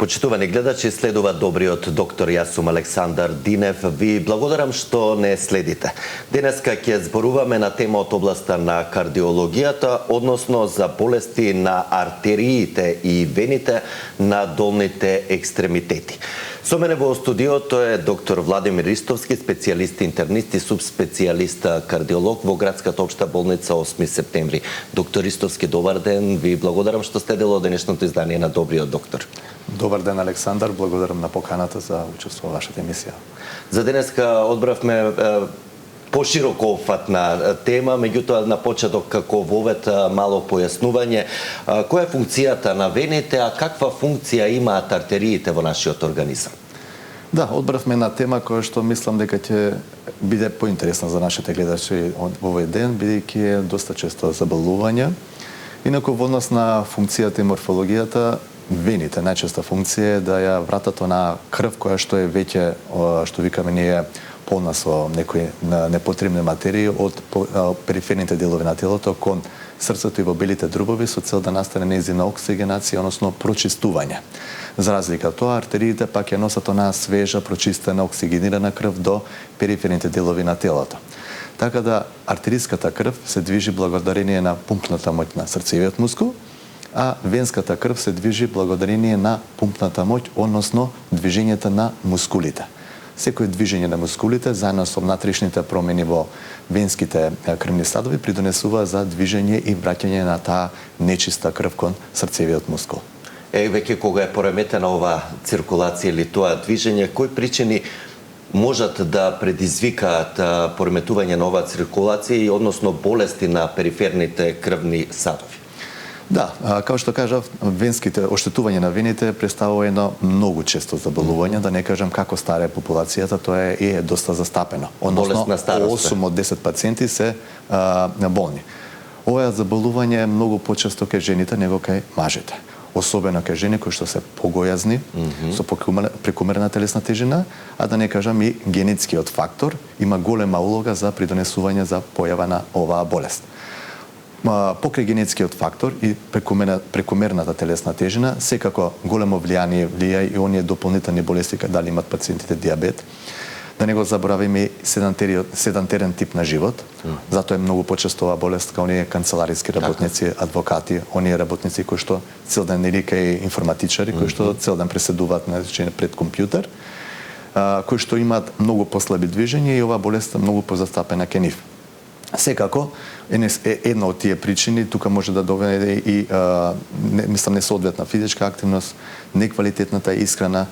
Почитувани гледачи, следува добриот доктор Јасум Александар Динев. Ви благодарам што не следите. Денеска ќе зборуваме на тема од областа на кардиологијата, односно за болести на артериите и вените на долните екстремитети. Со мене во студиото е доктор Владимир Ристовски, специјалист интернист и субспецијалист кардиолог во градската општа болница 8 септември. Доктор Ристовски, добар ден. Ви благодарам што сте дел од денешното издание на Добриот доктор. Добар ден, Александар. Благодарам на поканата за учество во вашата емисија. За денеска одбравме пошироко опфатна тема, меѓутоа на почеток како вовет мало појаснување. Која е функцијата на вените, а каква функција имаат артериите во нашиот организам? Да, одбравме на тема која што мислам дека ќе биде поинтересна за нашите гледачи во овој ден, бидејќи е доста често заболување. Инаку во однос на функцијата и морфологијата, вените најчеста функција е да ја вратат на крв која што е веќе, што викаме ние, полна со некои непотребни материи од периферните делови на телото кон срцето и во белите друбови со цел да настане нејзина оксигенација, односно прочистување. За разлика од тоа, артериите пак ја носат онаа свежа, прочистена, оксигенирана крв до периферните делови на телото. Така да артериската крв се движи благодарение на пумпната моќ на срцевиот мускул, а венската крв се движи благодарение на пумпната моќ, односно движењето на мускулите. Секој движење на мускулите, заедно со внатрешните промени во венските крвни садови, придонесува за движење и враќање на таа нечиста крв кон срцевиот мускул. Веќе кога е пореметена ова циркулација или тоа движење, кои причини можат да предизвикаат пореметување на оваа циркулација и односно болести на периферните крвни садови? Да, како што кажав, венските оштетување на вените представува едно многу често заболување, да не кажам како стара е популацијата, тоа е доста застапено. Болест на старост. 8 од 10 пациенти се болни. Ова заболување е многу почесто кај жените него кај мажите. Особено кај жени кои што се погојазни, со прекумерна телесна тежина, а да не кажам и генетскиот фактор има голема улога за придонесување за појава на оваа болест. Покрај генетскиот фактор и прекумерната телесна тежина, секако големо влијание влија и оние дополнителни болести дали имат пациентите диабет. Да не го заборавиме седантерен тип на живот. Затоа е многу почесто оваа болест кај оние канцелариски работници, адвокати, оние работници кои што цел ден или кај информатичари, кои што цел ден преседуваат пред компјутер, кои што имаат многу послаби движење и оваа болест е многу позастапена кај нив. Секако, една од тие причини тука може да доведе и несоодветна физичка активност, неквалитетната исхрана,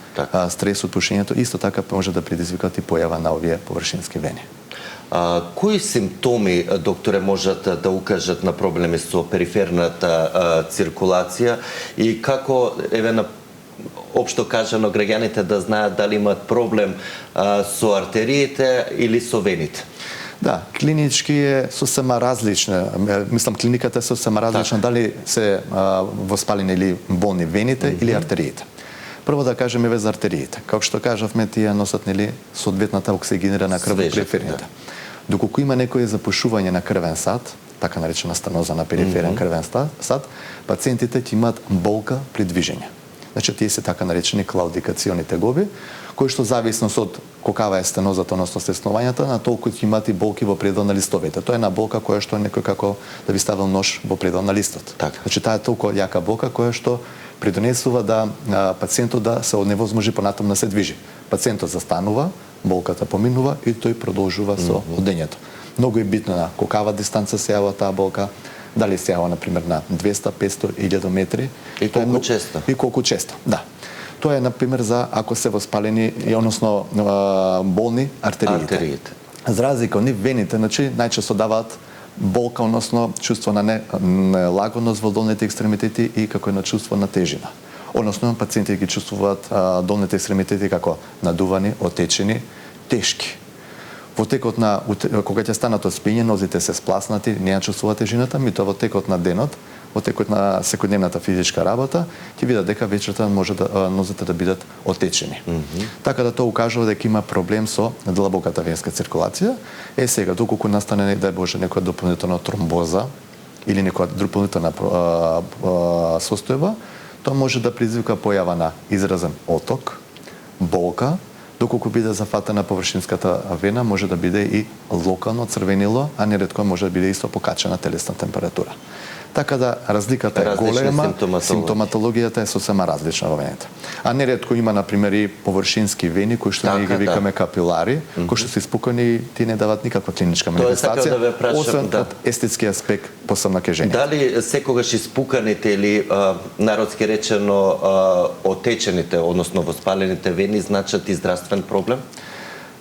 стрес од пушењето, исто така може да предизвикат и појава на овие површински вени. Кои симптоми, докторе, можат да укажат на проблеми со периферната циркулација и како општо кажано граѓаните да знаат дали имаат проблем со артериите или со вените? Да, клинички е сосема различна. Мислам, клиниката е сосема различна дали се воспалени или болни вените или артериите. Прво да кажеме за артериите. Како што кажавме, тие носат соодветната оксигенирана крв во периферните. Доколку има некој запушување на крвен сад, така наречена стеноза на периферен крвен сад, пациентите ќе имаат болка при движење. Значи, тие се така наречени клаудикациони тегоби, кои што зависно од каква е стенозата, односно стеснувањата, на толку ќе имат и болки во предел на листовите. Тоа е една болка која што е некој како да ви ставил нож во предел на листот. Значи, таа е толку јака болка која што придонесува да пациентот да се невозможи понатаму да се движи. Пациентот застанува, болката поминува и тој продолжува со одењето. Многу е битно на каква дистанца се јава таа болка, дали се јава, например, на 200, 500, 1000 метри. И колку често? И колку често, да. Тоа е, например, за ако се воспалени, односно болни артериите. За разлика од нив, вените, значи, најчесто даваат болка, односно чувство на нелагодност во долните екстремитети и како на чувство на тежина. Односно, пациентите ги чувствуваат долните екстремитети како надувани, отечени, тешки. Во текот на, кога ќе станат од спиње, нозите се спласнати, не ја чувствуваат тежината, меѓутоа во текот на денот, во текот на секојдневната физичка работа, ќе видат дека вечерта може нозите да бидат отечени. Така да тоа укажува дека има проблем со длабоката венска циркулација. Сега, доколку настане, дај Боже, некоја дополнителна тромбоза или некоја дополнителна состојба, тоа може да предизвика појава на изразен оток, болка, доколку биде зафатена површинската вена, може да биде и локално црвенило, а неретко може да биде исто покачена телесна температура. Така да разликата е голема, симптоматологијата е сосема различна во вените. А неретко има, например, и површински вени кои што ние ги викаме капилари, кои што се испукани и ти не дават никаква клиничка манифестација, освен од естетски аспект, посебно ке жените. Дали секогаш испуканите или народски речено отечените, односно воспалените вени значат и здравствен проблем?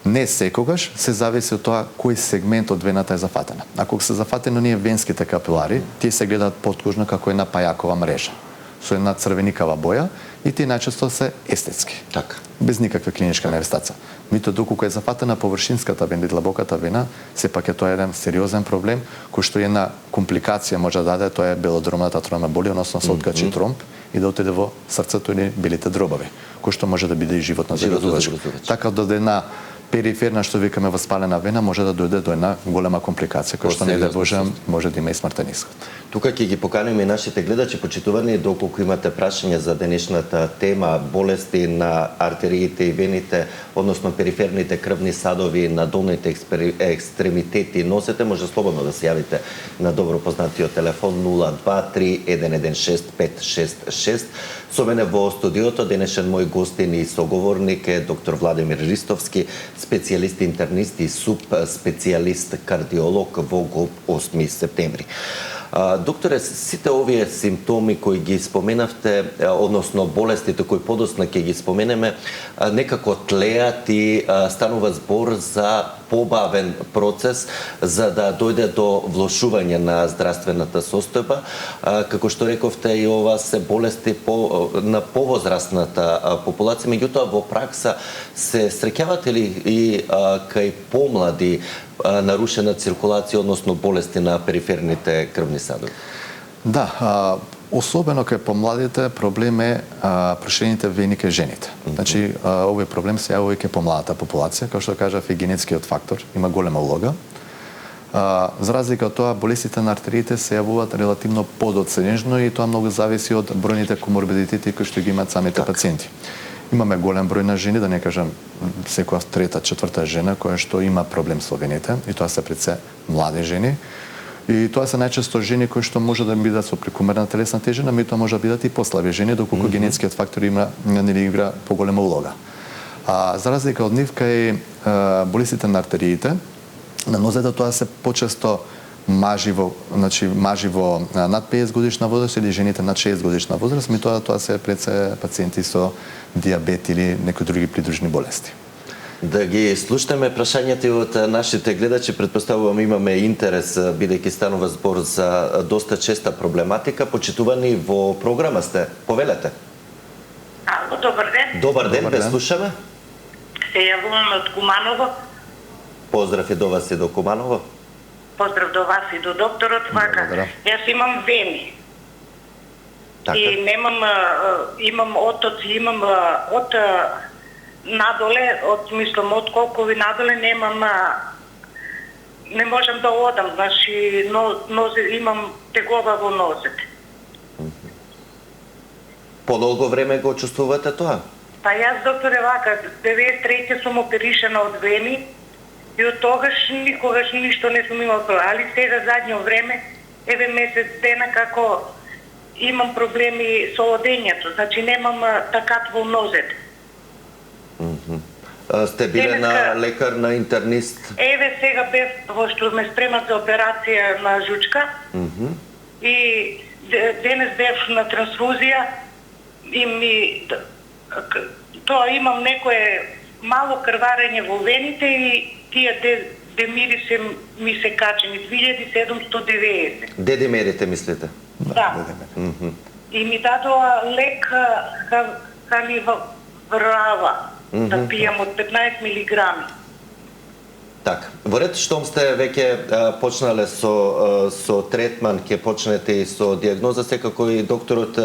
Не секогаш, се зависи од тоа кој сегмент од вената е зафатена. Ако се зафатени оние венските капилари, тие се гледаат поткожно како една пајакова мрежа со една црвеникава боја и тие најчесто се естетски. Така. Без никаква клиничка манифестација. Мито доколку е зафатена површинската вена и длабоката вена, сепак е тоа еден сериозен проблем кој што една компликација може да даде, тоа е белодромната тромболија, односно се откачи тромб и да отиде во срцето или белите дробови, кој што може да биде и животно загрозувачко. Така да една периферна, што викаме воспалена вена, може да дојде до една голема компликација, која што не да Боже може да има и смртен исход. Тука ќе ги поканеме и нашите гледачи, почитувани, доколку имате прашања за денешната тема, болести на артериите и вените, односно периферните крвни садови на долните екстремитети носете, може слободно да се јавите на добро познатиот телефон 023-116-566. Со мене во студиото денешен мој гостин и соговорник е доктор Владимир Ристовски, специјалист интернист и субспецијалист кардиолог во ГОП 8 септември. Докторе, сите овие симптоми кои ги споменавте, односно болестите кои подоцна ќе ги споменеме, некако тлеат и станува збор за побавен процес за да дојде до влошување на здравствената состојба. Како што рековте, и ова се болести на повозрастната популација, меѓутоа во пракса се среќавате ли и кај помлади нарушена циркулација, односно болести на периферните крвни садови? Да, особено кај помладите проблем е проширените вени кај жените. Значи, овој проблем се јавува и кај помладата популација, како што кажав, и генетскиот фактор има голема улога. За разлика од тоа, болестите на артериите се јавуваат релативно подоценежно и тоа многу зависи од бројните коморбидитети кои што ги имаат самите пациенти. Имаме голем број на жени, да не кажам секоја трета, четврта жена која што има проблем со вените, и тоа се пред се млади жени. И тоа се најчесто жени кои што може да бидат со прекумерна телесна тежина, меѓутоа може да бидат и послаби жени, доколку генетскиот фактор има игра поголема улога. За разлика од нив, кај болестите на артериите, на нозете тоа се почесто маживо над 50 годишна возраст или жените над 60 годишна возраст, тоа се пред се пациенти со диабет или некои други придружни болести. Да ги слушаме прашањата од нашите гледачи, предпоставувам имаме интерес, бидејќи станува збор за доста честа проблематика. Почитувани во програма сте, повелете. Ало, добар ден. Добар ден, ве слушаме. Се јавувам од Куманово. Поздрав и до вас и до Куманово. Поздрав до вас и до докторот. Јас имам вени. Така. И имам отоци, имам од надоле, од колкови надоле не можам да одам, значи имам тегова во нозете. Подолго време го чувствувате тоа? Па јас, докторе, 93 сум оперишана од вени и од тогаш никогаш ништо не сум имал проблем. Али сега задњо време, еве месец дена како имам проблеми со одењето, значи немам такат во нозете. Сте биле на лекар, на интернист? Еве сега бев во што ме спремат за операција на жучка и денес бев на трансфузија и тоа имам некое мало крварење во вените и тие демири ми се качени 2790. Дедимерите мислите? Да. И ми дадоа лек каниврава да пијам од 15 милиграми. Така, во ред штом сте веќе почнале со третман, ќе почнете и со диагноза, секако и докторот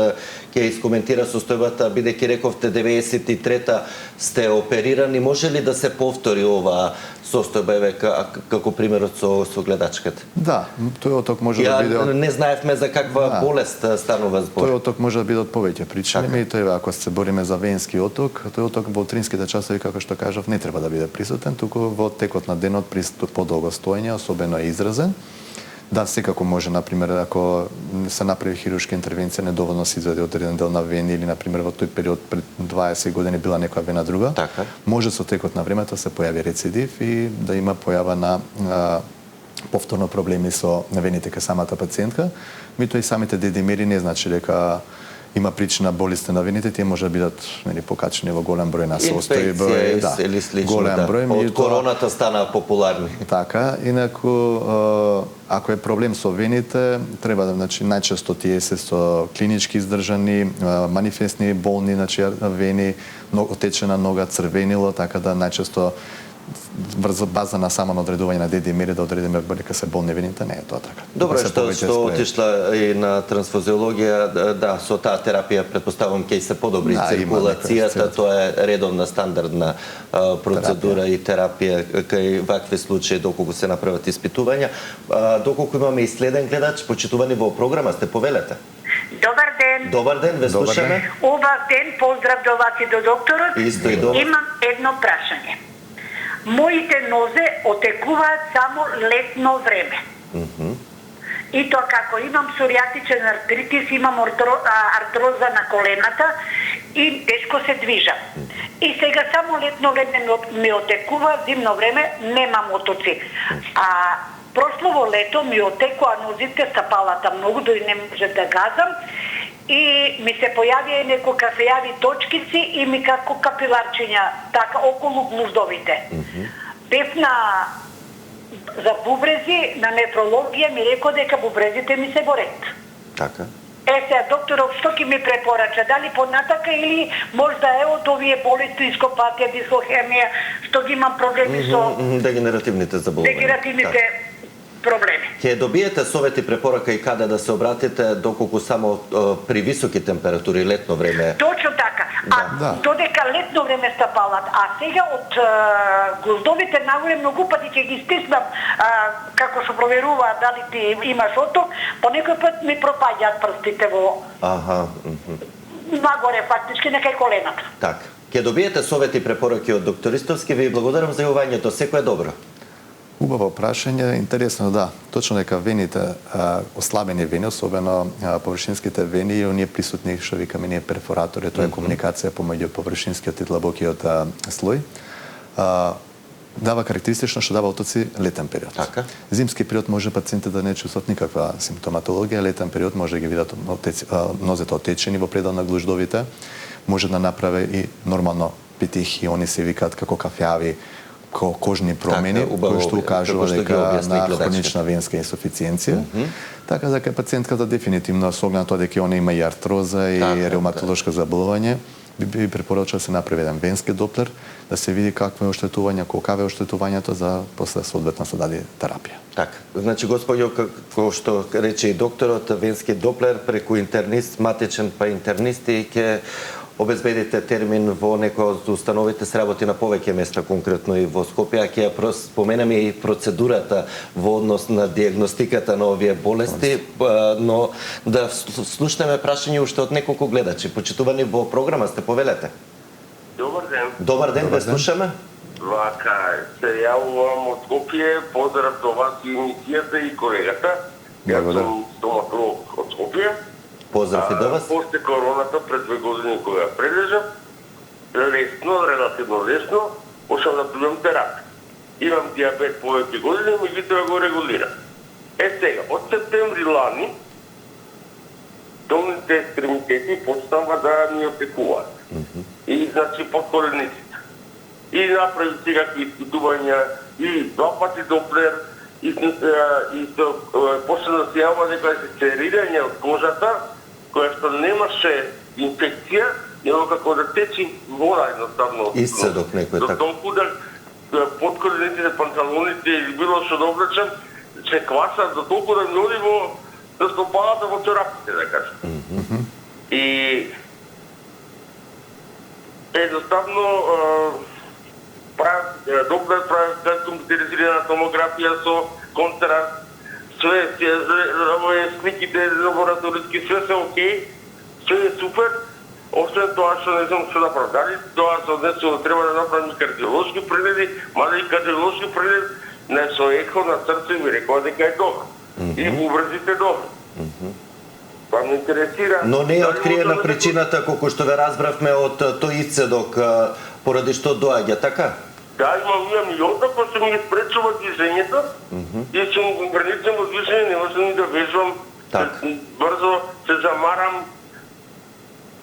ќе искоментира состојбата, бидејќи рековте 93-та сте оперирани, може ли да се повтори оваа состојба, еве како примерот со гледачката? Да, тој оток може да биде од... Не знаевме за каква болест станува збор. Тој оток може да биде од повеќе причини, и тој ако се бориме за венски оток, тој оток во утринските часови, како што кажав, не треба да биде присутен, туку во текот на денот при подолго стоење, особено е изразен. Да, секако може, например, ако се направи хируршка интервенција, недоволно се изведе од еден дел на вени или, например, во тој период пред 20 години била некоја вена друга, така. Може со текот на времето се појави рецидив и да има појава на повторно проблеми со вените кај самата пациентка. Меѓутоа и самите дедимери не значи дека има причина болести на вените, тие може да бидат покачени во голем број на состојби, или слично, голем број, од короната стана популарни. Така, инаку ако е проблем со вените, треба да, значи, најчесто тие се со клинички издржани, манифестни болни, значи вени, отечена нога, црвенило, така да најчесто врз база на само одредување на дедимери да одредиме дека се болни вените, не е тоа така. Добро, што отишла и на трансфузиологија, да, со таа терапија претпоставувам ќе се подобри циркулацијата, тоа е редовна стандардна процедура и терапија кај вакви случаи доколку се направат испитувања. Доколку имаме и следен гледач, почитувани во програма, сте повелете. Добар ден. Добар ден, ве слушаме. Убав ден, поздрав до вас и до докторот. Исто и до вас. Имам едно прашање. Моите нозе отекуваат само летно време. И тоа како имам псоријатичен артритис, имам артроза на колената и тешко се движам. И сега само летно време ми отекува, зимно време немам отоци. А прошло лето ми отекува нозите, стапалата многу, дори не може да газам. И ми се појавија некои кафејави точкици и ми како капиларчиња, така околу глуздовите. Бев за бубрези, на нефрологија ми рекол дека бубрезите ми се во ред. Така. Сега, докторов, што ќе ми препорача? Дали понатака или можда е од овие болести, ископатија, дислохемија, што ги имам проблеми со... Дегенеративните заболувања. Дегенеративните проблеми. Ќе добиете совети, препорака и каде да се обратите доколку само при високи температури летно време. Точно така. Додека летно време стапалат, а сега од глуздовите нагоре многу пати ќе ги стиснам како што проверува дали ти имаш оток, по некој пат ми пропаѓаат прстите во нагоре фактички некај колената. Така. Ќе добиете совети и препораки од доктор Истовски. Ви благодарам за јавувањето. Секој е добро. Убаво прашање, интересно, да. Точно дека вените, ослабени вени, особено површинските вени, и оние присутни, што викаме ние перфоратори, тоа е комуникација помеѓу површинскиот и длабокиот слој, дава карактеристично што дава отоци летен период. Така. Зимски период може пациентите да не чувстват никаква симптоматологија, летен период може да ги видат нозете отечени во предел на глуждовите, може да направи и нормално питих, и они се викаат како кафјави, кожни промени, кои што укажува дека на хронична венска инсуфициенција. Така дека пациентката дефинитивно со оглед на тоа дека она има и артроза и реуматолошко заболување, би препорачал да се направи еден венски доплер, да се види какво е оштетување, колкава е оштетувањето за после соодветно се даде терапија. Така. Значи, господјо, како што рече и докторот, венски доплер преку интернист, матичен па интернисти, ќе обезбедите термин во некој од установите се работи на повеќе места, конкретно и во Скопје, ќе ја споменеме и процедурата во однос на диагностиката на овие болести, но да слушнеме прашање уште од неколку гледачи. Почитувани во програма сте, повелете. Добар ден. Добар ден, ве слушаме. Вака, се јавувам од Скопје, поздрав до вас и емисијата и колегата. Јас сум стоматолог од Скопје. Поздрав и до вас. После короната пред 2 години кога прележав, лесно, релативно лесно, почнав да добивам терапија. Имам диабет повеќе години, меѓутоа го регулирам. Сега, од септември лани, долните екстремитети почнава да ми отекуваат. И, значи, под колениците. И направи секакви испитувања, и 2 пати доплер, и почна да се јавува дека се стерирање од кожата, која што немаше инфекција, него како да течи вода едноставно. Исцедок некој така. Толку да подколените, панталоните или било што да облечам, се квасат до толку да ми оди во стопалата во чорапите, да кажам. И едноставно доктор прави компјутеризирана томографија со контраст, све сликите лабораториски, све се окей, све е супер. Освен тоа што не знам што да правам. Дали тоа се однесува треба да направим кардиолошки прегледи, мада и кардиолошки преглед не со ехо на срце ми рекоа дека е добро. И бубрезите добро. Па ме интересира... Но не е откриена причината, колку што ве разбравме од тој исцедок, поради што доаѓа, така? Да, имам и оттако се ми спречува движењето и сум граничен во движење, не можам ни да вежбам, брзо се замарам,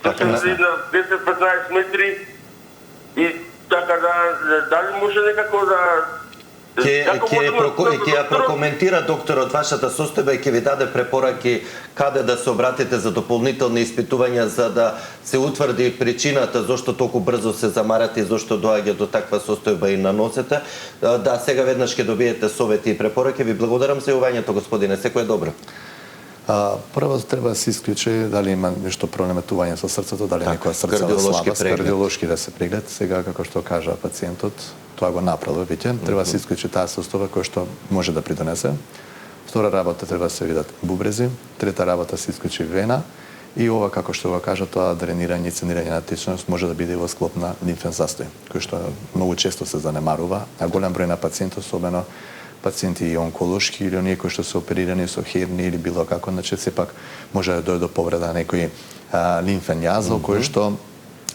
се на 10-15 метри и така дали може некако да... Ќе ја прокоментира докторот вашата состојба и ќе ви даде препораки каде да се обратите за дополнителни испитувања за да се утврди причината зошто толку брзо се замарате и зошто доаѓа до таква состојба и на носете. Да, сега веднаш ќе добиете совети и препораки. Ви благодарам за јавувањето, господине. Секој е добро. Прво треба да се исклучи дали има нешто проблеметување со срцето, дали некоја срцева слабост, кардиолошки да се преглед. Сега, како што кажа пациентот, тоа го направил веќе, треба да се исклучи таа состојба која што може да придонесе. Втора работа треба да се видат бубрези, трета работа се исклучи вена и ова, како што го кажа, тоа дренирање и ценирање на течност може да биде во склоп на лимфен застој, кој што многу често се занемарува, а голем број на пациенти, особено пациенти и онколошки или оние кои што се оперирани со херни или било како, значи сепак може да дојде до повреда на некој лимфен јазол, кој што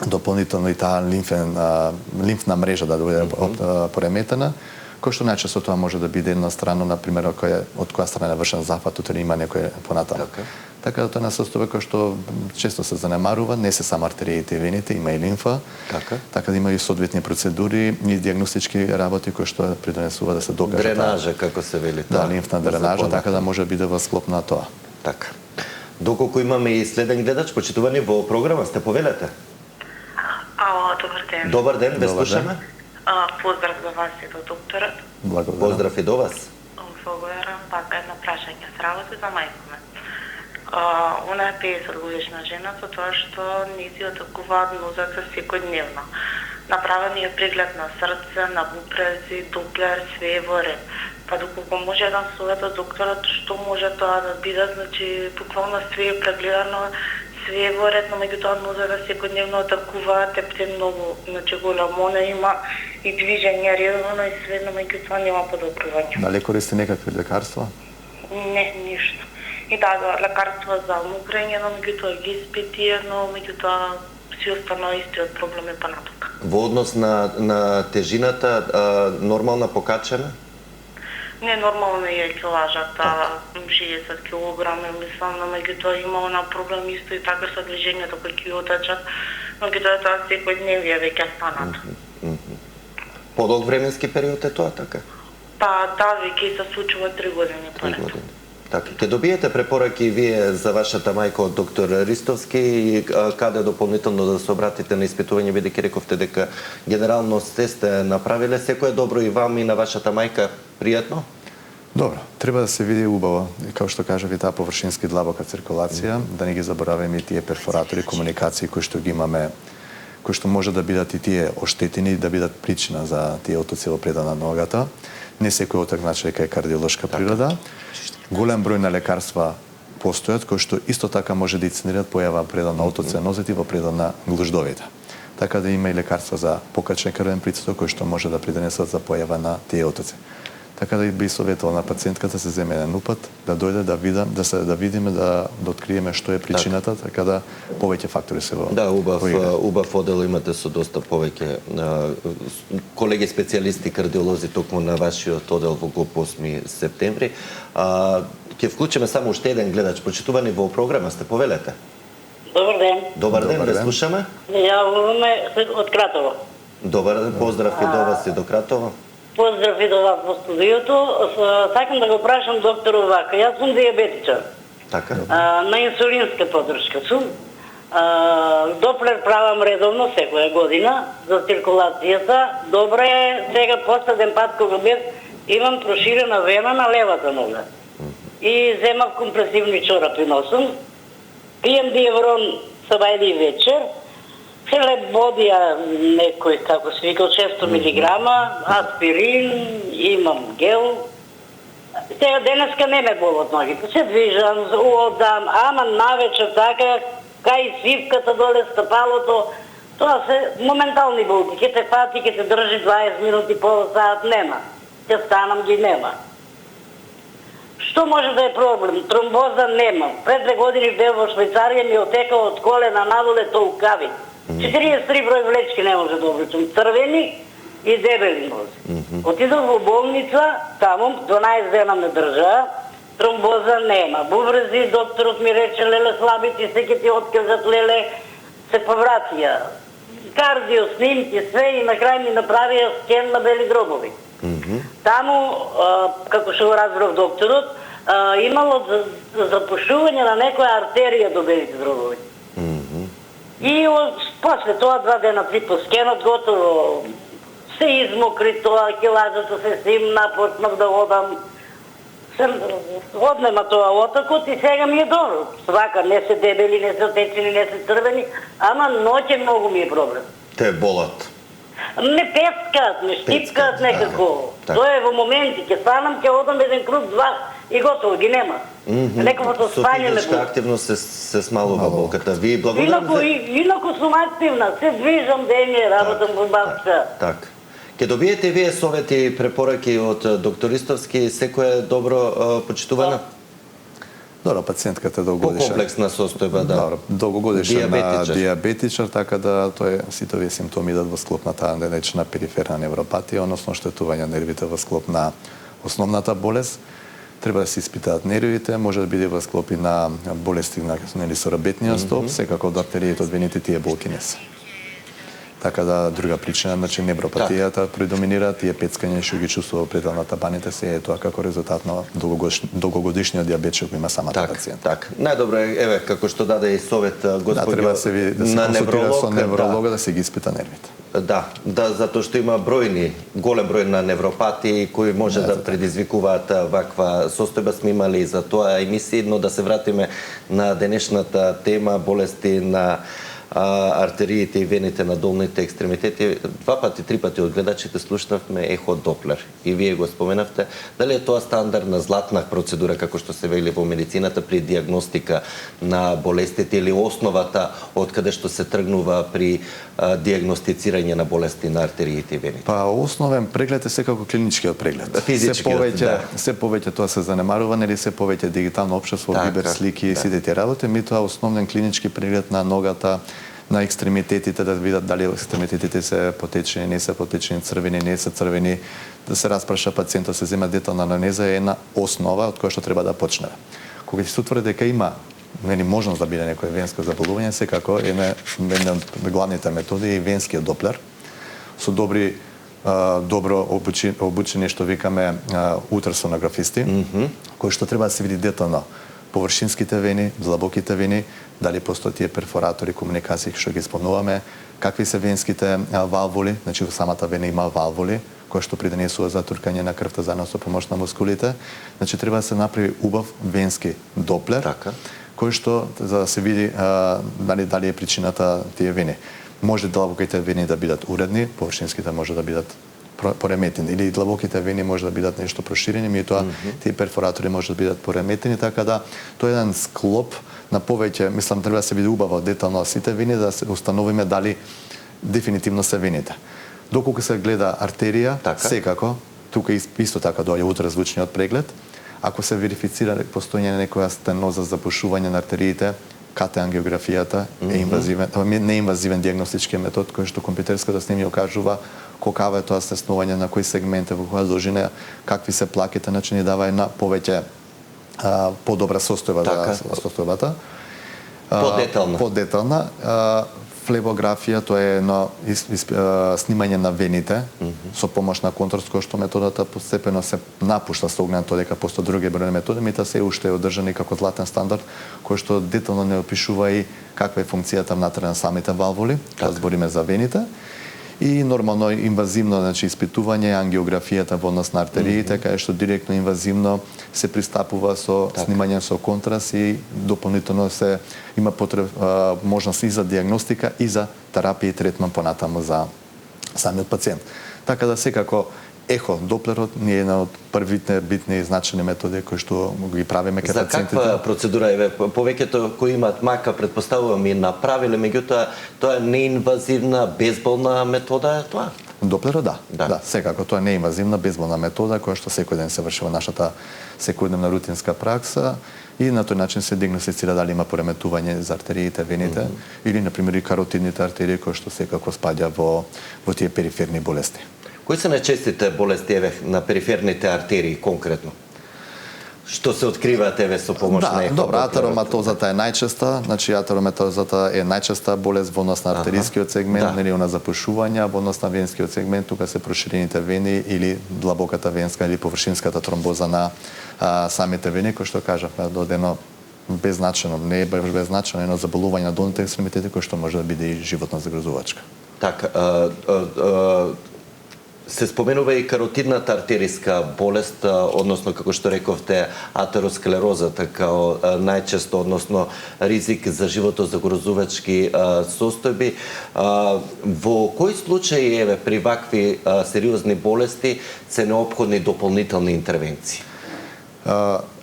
дополнително и таа лимфна мрежа да биде пореметена, кој што најчесто тоа може да биде едностранно, например, од која страна е вршен зафат, утре има некој понатаму. Така да тоа е состојба која што често се занемарува, не се само артериите и вените, има и лимфа. Така да има и соодветни процедури и диагностички работи кои што придонесува да се докаже дренажа, како се вели тоа. Да, лимфна дренажа, така да може да биде во склоп на тоа. Така. Доколку имаме и следен гледач, почитувани во програма, сте повелете. Ало, добар ден. Добар ден, ве слушаме. Поздрав за вас и до докторот. Благодарам. Поздрав и до вас. Благодарам, вака едно прашање с работа за мајка ме. Она е 50 годишна жена, со тоа што ни си атакуваат нозата секојдневно. Направен е преглед на срце, на бубрези, доплер, све во ред. Па доколку може да совет од докторот што може тоа да биде, значи буквално све е прегледано, све во ред, но меѓутоа нозата секојдневно атакуваат, епте многу, значи големона има и движење редовно и све, но меѓутоа нема подобрување. Дали користи некакви лекарства? Не, ништо. И да, лекарства за умукрење, но меѓутоа ги испитие, но меѓутоа си останува истиот проблем и понатока. Во однос на тежината, нормална покачена? Не, нормално е килажата, 60 килограми, мислам, но меѓутоа има она проблем исто и така со движењето кои ќе отечат, но меѓутоа тоа секојдневие веќе станат. Подолг временски период е тоа, така? Па, да, веќе се случува 3 години поред. 3 години. Така, ќе добиете препораки вие за вашата мајка од доктор Ристовски и каде дополнително да се обратите на испитување, бидејќи рековте дека генерално сте направиле, секој е добро и вам и на вашата мајка пријатно? Добро, треба да се види убаво, како што кажав и таа површински длабока циркулација, да не ги забораваме и тие перфоратори, комуникации кои што ги имаме, кои што може да бидат и тие оштетени, да бидат причина за тие отоци во предот на ногата. Не секој отек значи дека е кардиолошка природа. Голем број на лекарства постојат кои што исто така може да инициират појава предот на отоци на нозете во предот на глуждовите. Така да има и лекарства за покачен крвен притисок кои што може да придонесат за појава на тие отоци. Така да би советувал на пациентката да се земе еден упат, да дојде да видиме, да откриеме што е причината, така да повеќе фактори се во. Да, убав одел имате со доста повеќе колеги специјалисти кардиолози токму на вашиот одел во ГОП 8 септември. Ќе вклучиме само уште еден гледач, почитувани во програма, сте повелете. Добар ден. Добар ден, ве слушаме. Јавуваме од Кратово. Добар ден, поздрав и до вас и до Кратово. Поздрав и до вас во студиото. Сакам да го прашам доктору вака. Јас сум диабетичар. Така. На инсулинска поддршка сум. Доплер правам редовно секоја година за циркулацијата. Добро е, сега последен пат кога бев, имам проширена вена на левата нога. И земав компресивни чорапи носам. Пием диеврон сабајли и вечер. Хелебодија некој, како се вика, 600 милиграма, аспирин, имам гел. Сега денеска не ме болат ногите, се движам, одам, ама навечер така, кај свивката доле, стапалото, тоа се моментални болки, ке те фати, ке те држи 20 минути, пола саат, нема. Ќе станам, ги нема. Што може да е проблем? Тромбоза нема. Пред 2 години бев во Швајцарија, ми отека од колена надоле толкави. 43 број влечки не може да обличам. Црвени и дебели нози. Отидов во болница, таму 12 дена ме држа, тромбоза нема. Бубрези, докторот ми рече, леле слаби ти се ке ти откажат, леле се повратија. Кардио, снимки, све и на крај ми направија скен на бели дробови. Таму, како што го разбрав докторот, имало запушување на некоја артерија до белите дробови. И после тоа 2 дена, 3 по скенот, готово се измокри тоа, килажата се симна, почнав да одам. Однема тоа отакот и сега ми е добро. Свака, не се дебели, не се отечени, не се црвени, ама ноќе многу ми е проблем. Те болат. Не пескаат, не штипкаат некако. Да. Тоа е во моменти, ќе станам, ќе одам еден круг, 2 и готово, ги нема. Нековото спање ме Физичка боли. активност се смалува болката. Ви благодарам за... Инаку сум активна, се движам дење, работам во бавча. Так. Ке добиете вие совети и препораки од доктор Истовски, секој е добро почитувана? Добро, пациентката е По долгогодишна. комплексна состојба, да. Добро, долгогодишен Диабетичар. диабетичар, така да тој сите овие симптоми идат во склоп на таа наречена периферна невропатија, односно оштетување на нервите во склоп на основната болест. Треба да се испитаат нервите, може да биде во склопи на болести на соробетниот стоп, секако од артериите од вените тие болки не се. Така да друга причина, значи невропатијата предоминира, тие пецкања што ги чувствува пределната баните се е тоа како резултат на долгогодишниот диабет што го има самата пациент. Так. Најдобро е, еве, како што даде и совет господјо треба да се види, да се на консултира со невролог, невролога да се ги испита нервите. Да, затоа што има голем број на невропатии кои може да предизвикуваат ваква состојба. Сме имали и за тоа емисии, но да се вратиме на денешната тема болести на артериите и вените на долните екстремитети. 2 пати, 3 пати од гледачите слушнавме ехо Доплер. И вие го споменавте. Дали е тоа стандардна златна процедура, како што се вели во медицината при диагностика на болестите или основата од каде што се тргнува при диагностицирање на болести на артериите и вените? Па основен преглед е секако клиничкиот преглед. Физичкиот, се повеќе тоа се занемарува, нели се повеќе дигитално општество, вибер слики и сите тие работи, меѓутоа основен клинички преглед на ногата, на екстремитетите, да видат дали екстремитетите се потечени, не се потечени, црвени, не се црвени, да се распраша пациентот, се зема детална анамнеза е една основа од која што треба да почне. Кога ќе се утврди дека има можност да биде некој венско заболување, секако една од главните методи е венскиот доплер со добро обучени што викаме ултрасонографисти, кои што треба да се види детално површинските вени, длабоките вени, дали постојат тие перфоратори, комуникации што ги спомнуваме, какви се венските валвули, значи во самата вена има валвули кои што придонесува за туркање на крвта заедно со помош на мускулите. Значи треба да се направи убав венски доплер, кој што за да се види дали е причината тие вени. Може длабоките вени да бидат уредни, површинските може да бидат пореметени, или длабоките вени може да бидат нешто проширени, меѓутоа тие перфоратори може да бидат пореметени, така да тоа е еден склоп на повеќе, мислам треба да се види убаво детално сите вени да се установиме дали дефинитивно се вените. Доколку се гледа артерија, секако тука исто така доаѓа ултразвучниот преглед. Ако се верифицира постоење на некоја стеноза, запушување на артериите, КТ-ангиографијата е неинвазивен диагностички метод кој што компјутерското снимање окажува колкава е тоа стеснување на кои сегменти, во која должина, какви се плаките, значи ни дава една повеќе подобра состојба за состојбата. Подетална. Флебографија, тоа е едно снимање на вените со помош на контраст, кој што методата постепено се напушта со оглед на тоа дека постои други бројни методи, меѓутоа се уште е одржани како златен стандард, кој што детално не опишува и каква е функцијата внатре на самите валвули, да збориме за вените. И нормално инвазивно, значи испитување, ангиографијата во однос на артериите, каде што директно инвазивно се пристапува со снимање со контраст и дополнително се има можност и за диагностика и за терапија и третман понатаму за самиот пациент. Така да секако ехо доплерот не е една од првите битни и значајни методи кои што ги правиме кај пациентите. За каква процедура е? Повеќето кои имаат мака, предпоставувам, и направиле, меѓутоа тоа е неинвазивна, безболна метода е тоа? Доплерот да, секако тоа е неинвазивна, безболна метода која што секој ден се врши во нашата секојдневна рутинска пракса и на тој начин се диагностицира дали има пореметување за артериите, вените или на пример и каротидните артерии кои што секако спаѓа во тие периферни болести. Кои се најчестите болести на периферните артерии конкретно? Што се откриваат со помош на ехо? Добро, атероматозата е најчеста, значи атероматозата е најчеста болест во однос на артерискиот сегмент, нели она запушување, во однос на венскиот сегмент, тука се проширените вени или длабоката венска или површинската тромбоза на самите вени, кој што кажавме, додено беззначено, не е беззначено, едно заболување на долните екстремитети кој што може да биде и животно загрозувачка. Така, се споменува и каротидната артериска болест, односно како што рековте, атеросклерозата као најчесто, односно ризик за животозагрозувачки состојби. Во кои случаи при вакви сериозни болести се неопходни дополнителни интервенции?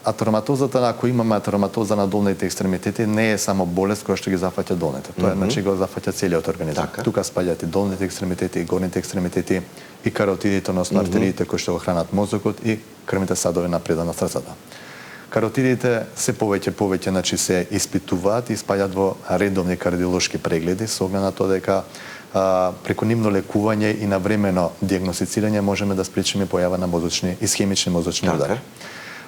Атероматозата, ако имаме атероматоза на долните екстремитети, не е само болест која што ги зафаќа долните. Тоа значи го зафаќа целиот организам. Тука спаѓаат и долните екстремитети, и горните екстремитети, и каротидите, односно артериите кои што го хранат мозокот и крвните садови на предот на срцата. Каротидите се повеќе значи се испитуваат и спаѓаат во редовни кардиолошки прегледи со оглед на тоа дека преку нивно лекување и навремено диагностицирање можеме да спречиме појава на мозочни исхемични мозочни удари.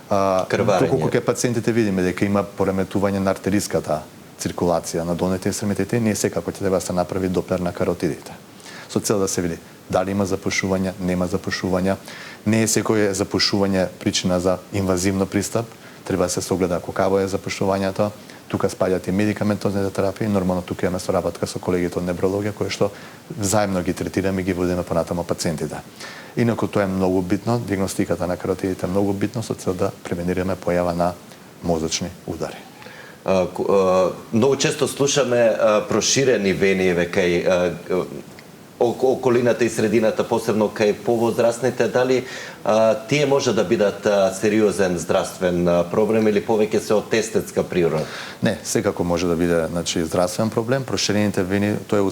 Доколку кај пациентите видиме дека има пореметување на артериската циркулација на долните екстремитети, ние секако ќе треба да се направи доплер на каротидите. Со цел да се види дали има запушување, нема запушување. Не е секој запушување причина за инвазивно пристап, треба да се согледа какво е запушувањето. Тука спаѓаат и медикаментозните терапии, нормално тука имаме соработка со колегите од неврологија кои што заедно ги третираме и ги водиме понатаму пациентите. Инаку тоа е многу битно, диагностиката на каротидите е многу битно со цел да превенираме појава на мозочни удари. Многу често слушаме проширени вени кај околината и средината, посебно кај повозрастните, дали тие може да бидат сериозен здравствен проблем или повеќе се од естетска природа? Не, секако може да биде значи здравствен проблем. Проширените вени, тоа е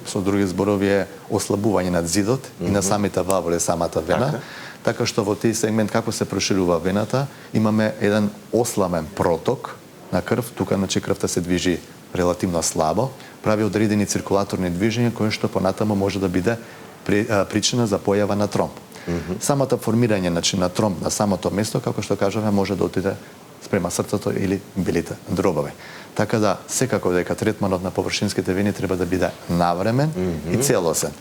со други зборови е ослабување на зидот и на самите валвули, самата вена. Така што во тој сегмент како се проширува вената, имаме еден осламен проток на крв, тука значи крвта се движи релативно слабо, прави одредени циркулаторни движења кои што понатаму може да биде причина за појава на тромб. Самото формирање значи на тромб на самото место, како што кажавме, може да отиде спрема срцето или белите дробови. Така да секако дека третманот на површинските вени треба да биде навремен и целосен.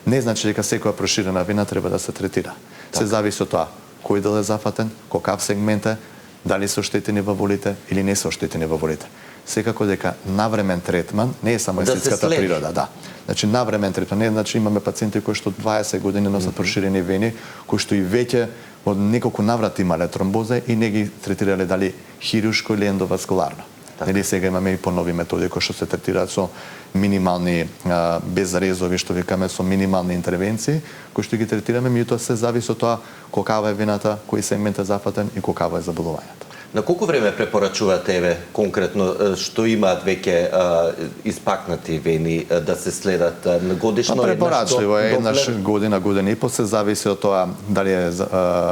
Не значи дека секоја проширена вена треба да се третира. Се зависи од тоа кој дел е зафатен, каков сегмент е, дали се оштетени валвулите или не се оштетени валвулите. Секако дека навремен третман не е само естетската природа, Значи навремен третман, не значи имаме пациенти кои што 20 години носат проширени вени, кои што и веќе од неколку наврати имале тромбоза и не ги третирале дали хируршко или ендоваскуларно. Нели сега имаме и понови методи кои што се третираат со минимални безрезови, што викаме, со минимални интервенции, кои што ги третираме, меѓутоа се зависи од тоа каква е вената, кој сегмент е зафатен и какво е заболувањето. На колку време препорачувате конкретно што имаат веќе испакнати вени да се следат годишно? Препорачливо е еднаш година и по, се зависи од тоа дали е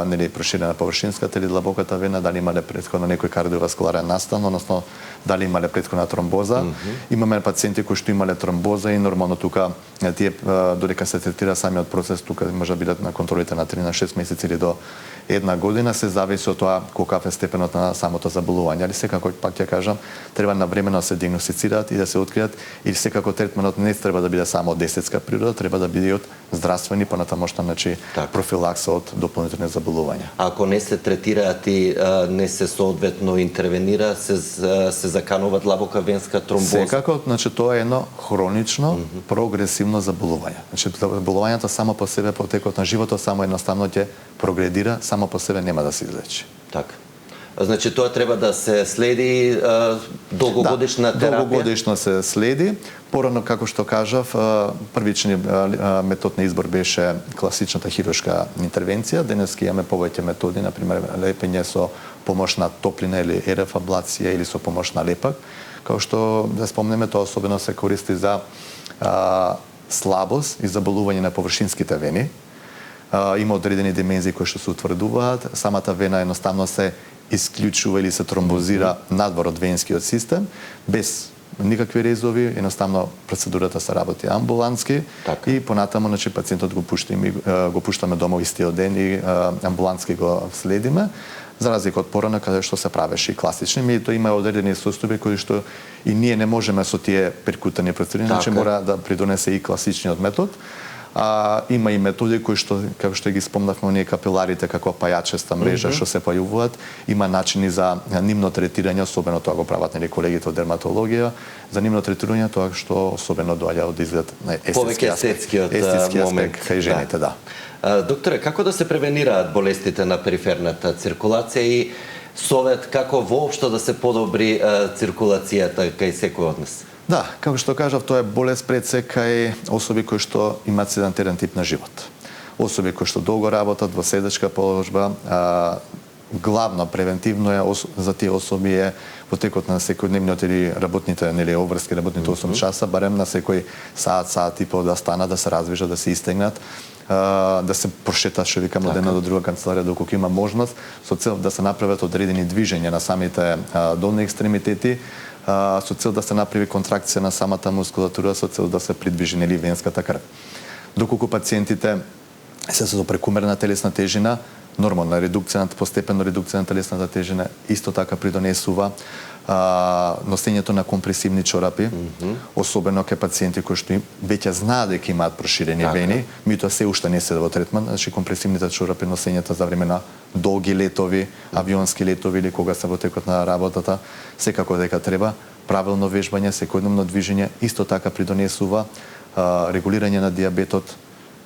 нели проширена површинската или длабоката вена, дали имале претходно некој кардиоваскуларен настан, односно дали имале претходна тромбоза. Имаме пациенти кои што имале тромбоза и нормално тука тие додека се третира самиот процес, тука може да бидат на контролите на 3 на 6 месеци или до една година, се зависи од тоа каков е степенот на на самото заболување, али секако пак ќе кажам, треба навремено да се диагностицираат и да се откријат, и секако третманот не треба да биде само од естетска природа, треба да биде и од здравствени, понатамошна, значи профилакса од дополнителни заболувања. Ако не се третираат и не се соодветно интервенира, се заканува длабока венска тромбоза. Секако, значи тоа е едно хронично прогресивно заболување. Значи заболувањето само по себе по текот на животот само едноставно ќе прогредира, само по себе нема да се излечи. Така. Значи тоа треба да се следи долгогодишна терапија? Долгогодишно се следи. Порано, како што кажав, првичниот метод на избор беше класичната хируршка интервенција. Денес имаме повеќе методи, например лепење со помош на топлина или РФ аблација или со помош на лепак. Као што да спомнеме, тоа особено се користи за слабост и заболување на површинските вени. Има одредени димензии кои што се утврдуваат. Самата вена едноставно се исклучува или се тромбозира надвор од венскиот систем, без никакви резови, едноставно процедурата се работи амбулантски и понатаму, значи, пациентот го пуштаме дома истиот ден и амбулантски го следиме, за разлика од порано каде што се правеше и класични, меѓутоа има одредени состојби кои што и ние не можеме со тие перкутани процедури, значи мора да придонесе и класичниот метод. Има и методи кои што, како што ги спомнавме, оние капиларите како пајачеста мрежа што се појавуваат, има начини за нивно третирање, особено тоа го прават колегите од дерматологија, за нивно третирање тоа што особено доаѓа од изглед на естетскиот момент кај жените, да. Докторе, како да се превенираат болестите на периферната циркулација и совет како воопшто да се подобри циркулацијата кај секој од нас? Да, како што кажав, тоа е болест пред се кај особи кои што имаат седентарен тип на живот. Особи кои што долго работат во седачка положба, главно превентивно е за тие особи е во текот на секојдневниот или работните, нели обврски работните 8 часа, барем на секој саат и пол да станат, да се раздвижат, да се истегнат, да се прошетат, што викам, од една до друга канцеларија доколку има можност, со цел да се направат одредени движења на самите долни екстремитети, со цел да се направи контракција на самата мускулатура, со цел да се придвижи нели венската крв. Доколку пациентите се со прекумерна телесна тежина, нормална редукција, постепено редукција на телесната тежина исто така придонесува носењето на компресивни чорапи, особено кај пациенти кои што веќе знаат дека имаат проширени вени, меѓутоа се уште не се во третман, значи компресивните чорапи, носењето за време на долги летови, авионски летови или кога се во текот на работата, секако дека треба правилно вежбање, секојдневно движење, исто така придонесува регулирање на дијабетот,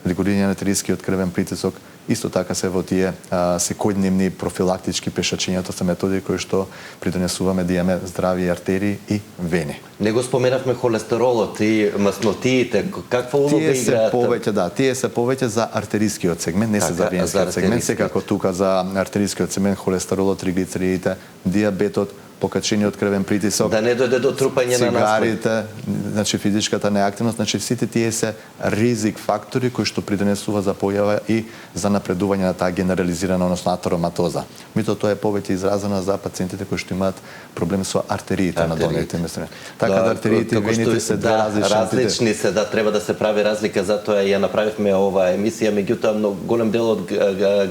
регулирање на артерискиот крвен притисок, исто така се во тие секојдневни профилактички пешачењата се методи кои што придонесуваме да имаме здрави артерии и вени. Не го споменавме холестеролот и маснотиите, каква улога играат? Тие се повеќе за артерискиот сегмент, не се за венскиот сегмент, секако тука за артерискиот сегмент, холестеролот, триглицеридите, дијабетот, покачениот крвен притисок, да не дојде до трупање на сигарите, значи физичката неактивност, значи сите тие се ризик фактори кои што придонесува за појава и за напредување на таа генерализирана, односно атероматоза. Меѓутоа тоа е повеќе изразено за пациентите кои што имаат проблеми со артериите на долните места. Така да артериите и вените се две различни се, да треба да се прави разлика, затоа ја направивме оваа емисија, меѓутоа многу голем дел од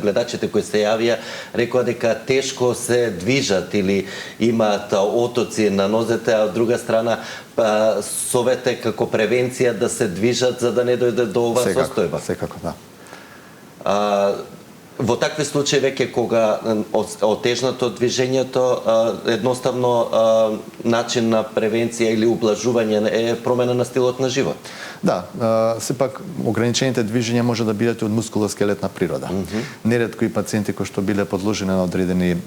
гледачите кои се јавија рекоа дека тешко се движат или имаат отоци на нозете, а од друга страна совете како превенција да се движат за да не дојде до оваа состојба. Секако, да. Во такви случаи веќе кога отежнато движењето едноставно начин на превенција или ублажување е промена на стилот на живот. Да, сепак ограничените движења може да бидат и од мускулоскелетна природа. Неретко и пациенти кои што биле подложени на одредени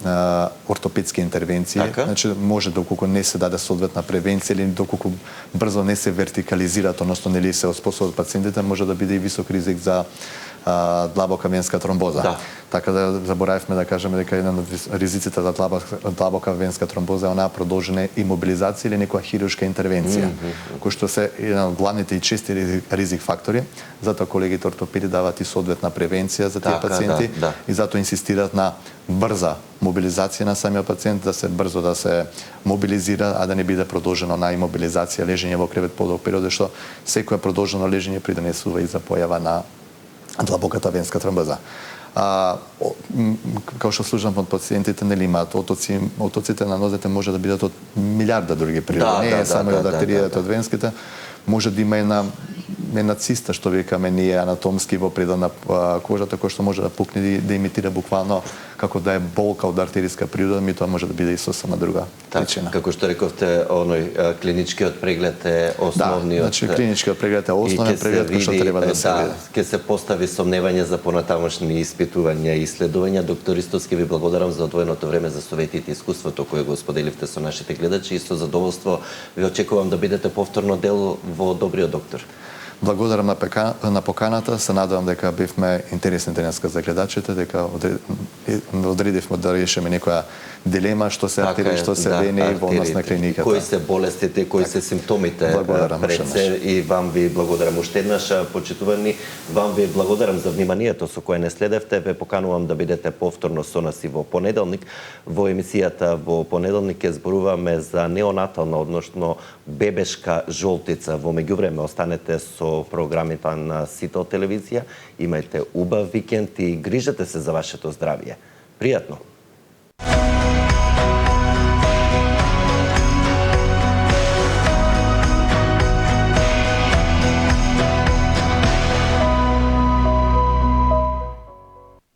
ортопедски интервенции, значи може доколку не се даде соодветна превенција или доколку брзо не се вертикализираат, односно нели се оспособат пациентите, може да биде и висок ризик за длабока венска тромбоза. Да. Така да заборавивме да кажеме дека еден од ризиците за длабока венска тромбоза е онаа продолжена имобилизација или некоја хируршка интервенција, кој што се еден од главните и чести ризик фактори. Затоа колегите ортопеди даваат и соодветна превенција за тие пациенти и затоа инсистираат на брза мобилизација на самиот пациент, да се брзо да се мобилизира, а да не биде продолжено на имобилизација, лежење во кревет подолг период, што секоја продолжено лежење придонесува и за појава на длабоката венска тромбоза. Као што слушам од пациентите, нели имаат отоците на нозете може да бидат од милиарда други природи, не е само од артеријата, од венските, може да има една циста, што викаме ние анатомски во предел на кожата, кој што може да пукне и да имитира буквално како да е болка од артеријска природа, ми тоа може да биде и сосема друга причина. Како што рековте, клиничкиот преглед е основниот. Да, значи клиничкиот преглед е основен преглед кој што треба да се види. Ќе се постави сомневање за понатамошни испитувања и исследувања. Доктор Ристовски, ви благодарам за одвоеното време, за советите и искуството кое го споделивте со нашите гледачи и со задоволство ви очекувам да бидете повторно дел во Добриот доктор. Благодарам на поканата, се надевам дека бевме интересни денеска за гледачите, дека одредивме да решиме некоја дилема што се артерии, што се вени во однос на клиниката. Кои се болестите, кои се симптомите пред се, и вам ви благодарам уште еднаш, почитувани, вам ви благодарам за вниманието со кое не следевте, ве поканувам да бидете повторно со нас и во понеделник. Во емисијата во понеделник ќе зборуваме за неонатална, односно бебешка жолтица. Во меѓувреме останете со програмите на Сител телевизија, имајте убав викенд и грижете се за вашето здравје. Пријатно!